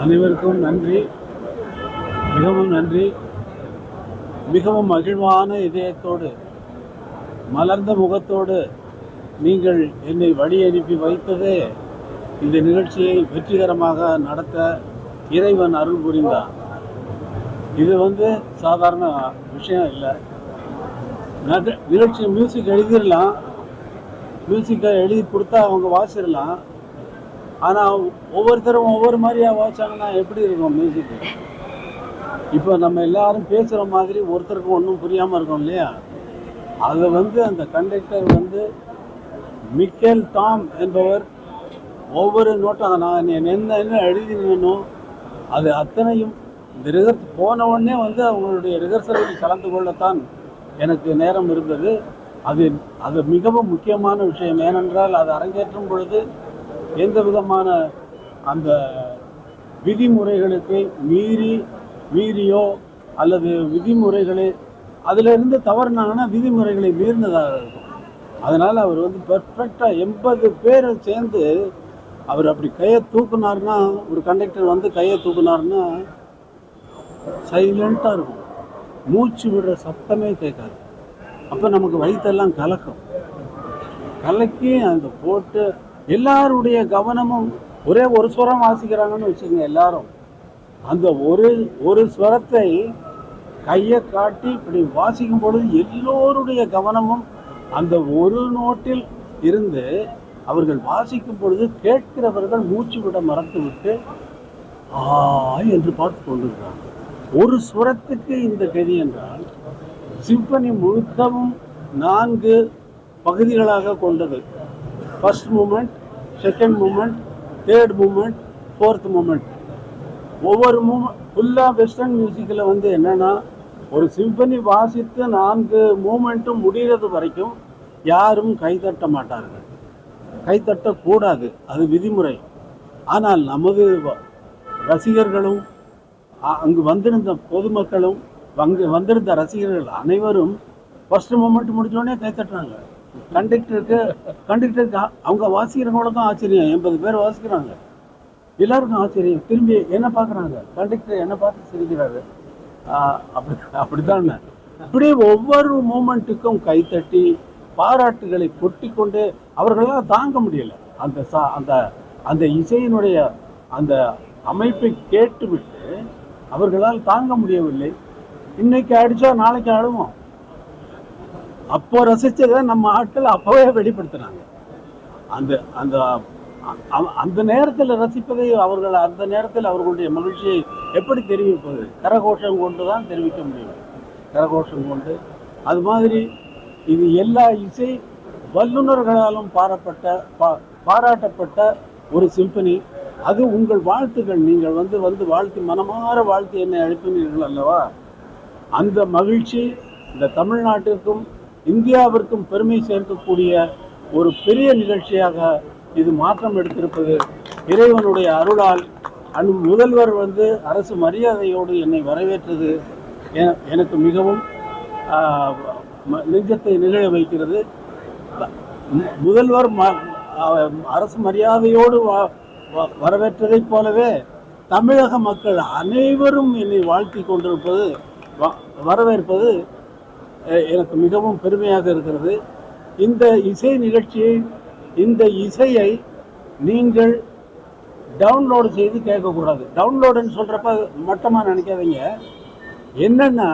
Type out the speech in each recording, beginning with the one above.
அனைவருக்கும் நன்றி, மிகவும் நன்றி. மிகவும் மகிழ்வான இதயத்தோடு, மலர்ந்த முகத்தோடு நீங்கள் என்னை வழி அனுப்பி வைத்ததே இந்த நிகழ்ச்சியை வெற்றிகரமாக நடத்த இறைவன் அருள் புரிந்தான். இது சாதாரண விஷயம் இல்லை. நிகழ்ச்சி மியூசிக் எழுதிடலாம், மியூசிக்கை எழுதி கொடுத்தா அவங்க வாசிடலாம். ஆனால் ஒவ்வொருத்தரும் ஒவ்வொரு மாதிரியாக வாசிச்சாங்கன்னா எப்படி இருக்கும் மியூசிக்கு? இப்போ நம்ம எல்லாரும் பேசுகிற மாதிரி ஒருத்தருக்கும் ஒன்றும் புரியாமல் இருக்கும் இல்லையா? அதை அந்த கண்டக்டர் மிக்கேல் டாம் என்பவர் ஒவ்வொரு நோட்டம் நான் என்ன எழுதினோ அது அத்தனையும் இந்த போன உடனே அவங்களுடைய ரிஹர்சலில் கலந்து கொள்ளத்தான் எனக்கு நேரம் இருந்தது. அது மிகவும் முக்கியமான விஷயம். ஏனென்றால் அது அரங்கேற்றும் பொழுது எந்த விதமான அந்த விதிமுறைகளுக்கு மீறியோ அல்லது விதிமுறைகளை அதிலிருந்து தவறுனாங்கன்னா விதிமுறைகளை மீறினதாக இருக்கும். அதனால் அவர் பெர்ஃபெக்டாக 80 பேர் சேர்ந்து அவர் அப்படி கையை தூக்குனார்னா, ஒரு கண்டக்டர் கையை தூக்குனார்னா சைலண்ட்டாக இருக்கும், மூச்சு விடுற சத்தமே கேட்காது. அப்போ நமக்கு வயிற்றெல்லாம் கலக்கி அந்த போட்டு எல்லாருடைய கவனமும் ஒரே ஒரு ஸ்வரம் வாசிக்கிறாங்கன்னு வச்சுக்கோங்க. எல்லாரும் அந்த ஒரு ஸ்வரத்தை கையை காட்டி இப்படி வாசிக்கும் பொழுது எல்லோருடைய கவனமும் அந்த ஒரு நோட்டில் இருந்து அவர்கள் வாசிக்கும் பொழுது கேட்கிறவர்கள் மூச்சு விட மறந்து விட்டு என்று பார்த்து கொண்டிருக்கிறாங்க. ஒரு ஸ்வரத்துக்கு இந்த கதி என்றால் சிம்பனி முழுக்கவும் 4 பகுதிகளாக கொண்டது. First moment, second moment, third moment, fourth moment. ஒவ்வொரு ஃபுல்லாக வெஸ்டர்ன் மியூசிக்கில் என்னென்னா ஒரு சிம்பனி வாசித்து 4 மூமெண்ட்டும் முடிகிறது வரைக்கும் யாரும் கைத்தட்ட மாட்டார்கள், கைத்தட்டக்கூடாது, அது விதிமுறை. ஆனால் நமது ரசிகர்களும் அங்கு வந்திருந்த பொதுமக்களும் அங்கு வந்திருந்த ரசிகர்கள் அனைவரும் ஃபர்ஸ்ட் மூமெண்ட் முடிஞ்சோடனே கைத்தட்டுறாங்க. கண்டக்டருக்கு அவங்க வாசிக்கிறவங்களுக்கும் ஆச்சரியம். 80 பேர் வாசிக்கிறாங்க, எல்லாருக்கும் ஆச்சரியம். திரும்பி என்ன பார்க்குறாங்க, கண்டக்டர் என்ன பார்த்து சிரிக்கிறாரு. அப்படித்தான் இப்படி ஒவ்வொரு மூமெண்ட்டுக்கும் கைத்தட்டி பாராட்டுகளை கொட்டி கொண்டு அவர்களால் தாங்க முடியல. அந்த இசையினுடைய அந்த அமைப்பை கேட்டுவிட்டு அவர்களால் தாங்க முடியவில்லை. இன்னைக்கு அடித்தா நாளைக்கு ஆடுவோம். அப்போ ரசித்ததை நம்ம ஆட்கள் அப்போவே வெளிப்படுத்தினாங்க. அந்த அந்த அந்த நேரத்தில் ரசிப்பதை அவர்கள் அந்த நேரத்தில் அவர்களுடைய மகிழ்ச்சியை எப்படி தெரிவிப்பது? கரகோஷம் கொண்டு தான் தெரிவிக்க முடியும், கரகோஷம் கொண்டு. அது மாதிரி இது எல்லா இசை வல்லுநர்களாலும் பாராட்டப்பட்ட ஒரு சிம்பனி. அது உங்கள் வாழ்த்துக்கள். நீங்கள் வாழ்த்து, மனமாற வாழ்த்து என்னை அனுப்பினீர்கள் அல்லவா? அந்த மகிழ்ச்சி இந்த தமிழ்நாட்டிற்கும் இந்தியாவிற்கும் பெருமை சேர்க்கக்கூடிய ஒரு பெரிய நிகழ்ச்சியாக இது மாற்றம் எடுத்திருப்பது இறைவனுடைய அருளால். முதல்வர் அரசு மரியாதையோடு என்னை வரவேற்றது எனக்கு மிகவும் நெஞ்சத்தை நிகழ வைக்கிறது. முதல்வர் அரசு மரியாதையோடு வரவேற்றதைப் போலவே தமிழக மக்கள் அனைவரும் என்னை வாழ்த்தி கொண்டிருப்பது, வரவேற்பது எனக்கு மிகவும் பெருமையாக இருக்கிறது. இந்த இசை நிகழ்ச்சியை, இந்த இசையை நீங்கள் டவுன்லோடு செய்து கேட்கக்கூடாது. டவுன்லோடுன்னு சொல்கிறப்ப மட்டமாக நினைக்காதீங்க. என்னென்னா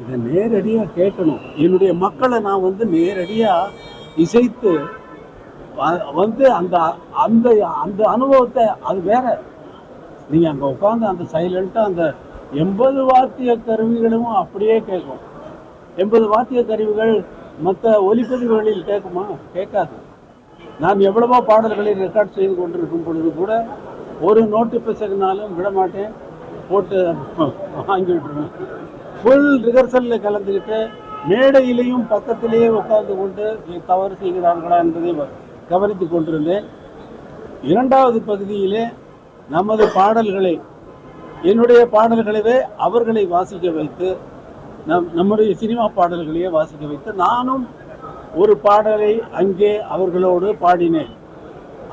இதை நேரடியாக கேட்கணும். என்னுடைய மக்களை நான் நேரடியாக இசைத்து அந்த அந்த அந்த அனுபவத்தை, அது வேற. நீங்கள் அங்கே உட்காந்து அந்த சைலண்ட்டாக அந்த 80 வாத்திய கருவிகளும் அப்படியே கேட்கும். 80 வாத்திய கருவிகள் மற்ற ஒலிப்பதிவுகளில் கேட்குமா? கேட்காது. நான் எவ்வளவோ பாடல்களை ரெக்கார்ட் செய்து கொண்டிருக்கும் பொழுது கூட ஒரு நோட்டு பிசகுனாலும் விடமாட்டேன், போட்டு வாங்கி விட்டுருவேன். ஃபுல் ரிஹர்சலில் கலந்துக்கிட்டு மேடையிலையும் பக்கத்திலேயே உட்கார்ந்து கொண்டு தவறு செய்கிறார்களா என்பதை கவனித்து கொண்டிருந்தேன். 2வது பகுதியிலே நமது பாடல்களை, என்னுடைய பாடல்களவே அவர்களை வாசிக்க வைத்து, நம்முடைய சினிமா பாடல்களையே வாசிக்க வைத்து நானும் ஒரு பாடலை அங்கே அவர்களோடு பாடினேன்.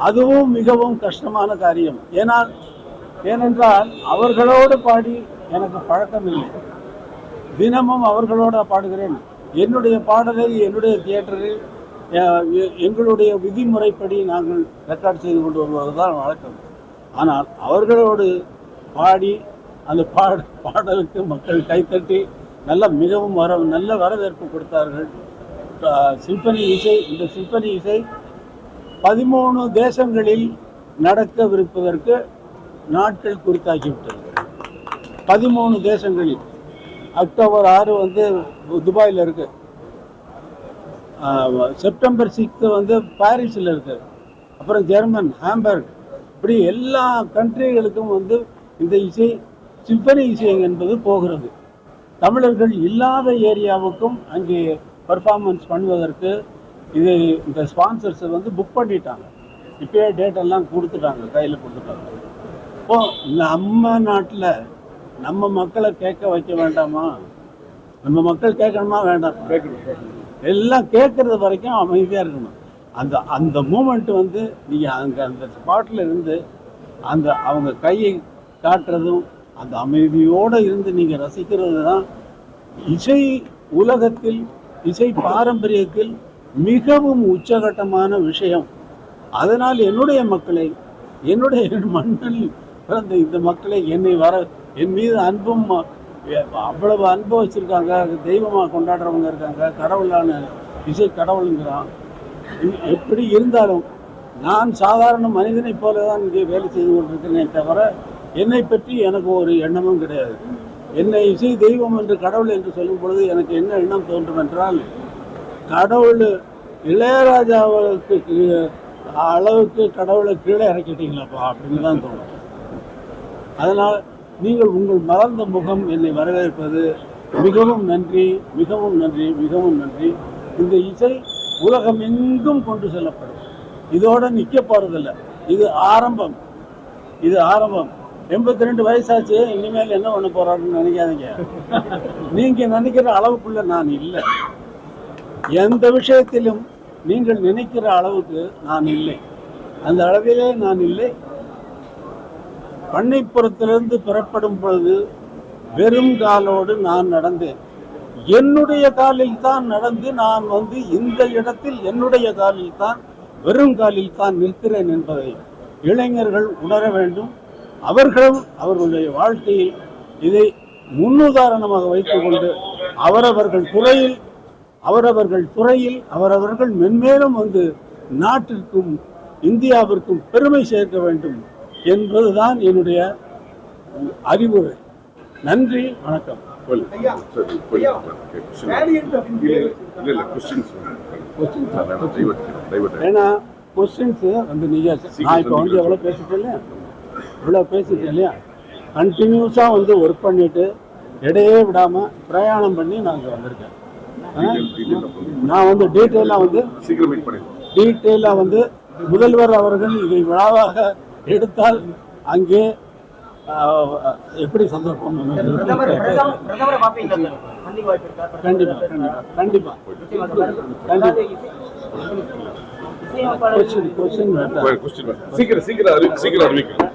அதுவும் மிகவும் கஷ்டமான காரியம். ஏனால் ஏனென்றால் அவர்களோடு பாடி எனக்கு பழக்கம் இல்லை. தினமும் அவர்களோடு பாடுகிறேன். என்னுடைய பாடலை என்னுடைய தியேட்டரில் எங்களுடைய விதிமுறைப்படி நாங்கள் ரெக்கார்ட் செய்து கொண்டு வருவதுதான் வழக்கம். ஆனால் அவர்களோடு பாடி அந்த பாடலுக்கு மக்கள் கைத்தட்டி மிகவும் நல்ல வரவேற்பு கொடுத்தார்கள். சிம்பனி இசை, இந்த சிம்பனி இசை 13 தேசங்களில் நடக்கவிருப்பதற்கு நாட்கள் குறித்தாக்கிவிட்டது. 13 தேசங்களில். அக்டோபர் 6 வந்து துபாயில் இருக்கு, செப்டம்பர் 6 வந்து பாரிஸில் இருக்கு, அப்புறம் ஜெர்மன் ஹாம்பர்க், இப்படி எல்லா கண்ட்ரிகளுக்கும் வந்து இந்த இசை சிம்பனி இசை என்பது போகிறது. தமிழர்கள் இல்லாத ஏரியாவுக்கும் அங்கே பர்ஃபார்மன்ஸ் பண்ணுவதற்கு இந்த ஸ்பான்சர்ஸ் வந்து புக் பண்ணிட்டாங்க. இப்போயே டேட்டெல்லாம் கொடுத்துட்டாங்க, கையில் கொடுத்துட்டாங்க. இப்போது நம்ம நாட்டில் நம்ம மக்களை கேட்க வைக்க வேண்டாமா? நம்ம மக்கள் கேட்கணுமா வேண்டாம்? எல்லாம் கேட்குறது வரைக்கும் அமைதியாக இருக்கணும். அந்த மூமெண்ட் வந்து நீங்கள் அந்த ஸ்பாட்டில் இருந்து அவங்க கையை காட்டுறதும் அந்த அமைதியோடு இருந்து நீங்கள் ரசிக்கிறது தான் இசை உலகத்தில், இசை பாரம்பரியத்தில் மிகவும் உச்சகட்டமான விஷயம். அதனால் என்னுடைய மக்களை, என்னுடைய மண்ணில் பிறந்த இந்த மக்களை என் மீது அன்பும் அவ்வளவு அன்பு வச்சுருக்காங்க. தெய்வமாக கொண்டாடுறவங்க இருக்காங்க. கடவுளான இசை கடவுளுங்கிறான். எப்படி இருந்தாலும் நான் சாதாரண மனிதனை போல தான் இங்கே வேலை செய்து கொண்டிருக்கிறேனே தவிர என்னை பற்றி எனக்கு ஒரு எண்ணமும் கிடையாது. என்னை இசை தெய்வம் என்று கடவுள் என்று சொல்லும் பொழுது எனக்கு என்ன எண்ணம் தோன்றும் என்றால், கடவுள் இளையராஜாவுக்கு அளவுக்கு கடவுளை கீழே இறக்கிட்டீங்களாப்பா அப்படின்னு தான் தோணும். அதனால் நீங்கள் உங்கள் மலர்ந்த முகம் என்னை வரவேற்பது மிகவும் நன்றி, மிகவும் நன்றி, மிகவும் நன்றி. இந்த இசை உலகம் எங்கும் கொண்டு செல்லப்படும். இதோட நிற்க போறதில்லை. இது ஆரம்பம். 82 வயசாச்சு, இனிமேல் என்ன பண்ண போறாருன்னு நினைக்காதீங்க. நீங்க நினைக்கிற அளவுக்குள்ள நான் இல்லை. எந்த விஷயத்திலும் நீங்கள் நினைக்கிற அளவுக்கு நான் இல்லை. அந்த அளவிலே நான் இல்லை. பண்ணைப்புறத்திலிருந்து புறப்படும் பொழுது வெறும் காலோடு நான் நடந்தேன். என்னுடைய காலில் தான் நடந்து நான் வந்து இந்த இடத்தில் என்னுடைய காலில் தான், வெறும் காலில் தான் நிற்கிறேன் என்பதை இளைஞர்கள் உணர வேண்டும். அவர்களும் அவர்களுடைய வாழ்க்கையில் இதை முன்னுதாரணமாக வைத்துக்கொண்டு அவரவர்கள் துறையில் அவரவர்கள் மென்மேலும் வந்து நாட்டிற்கும் இந்தியாவிற்கும் பெருமை சேர்க்க வேண்டும் என்பதுதான் என்னுடைய அறிவுரை. நன்றி, வணக்கம். ஏன்னா கொஸ்டின்ஸ் வந்து நான் இப்போ வந்து எவ்வளோ பேசிட்டேன் இல்லையா, கண்டினியூஸாக வந்து ஒர்க் பண்ணிட்டு இடையே விடாமல் பிரயாணம் பண்ணி நான் இங்கே வந்திருக்கேன். நான் வந்து டீட்டெயிலாக வந்து முதல்வர் அவர்கள் இதை விழாவாக எடுத்தால் அங்கே எப்படி சந்தர்ப்பம்? கண்டிப்பா சீக்கிரம் அறிவிக்கிறேன்.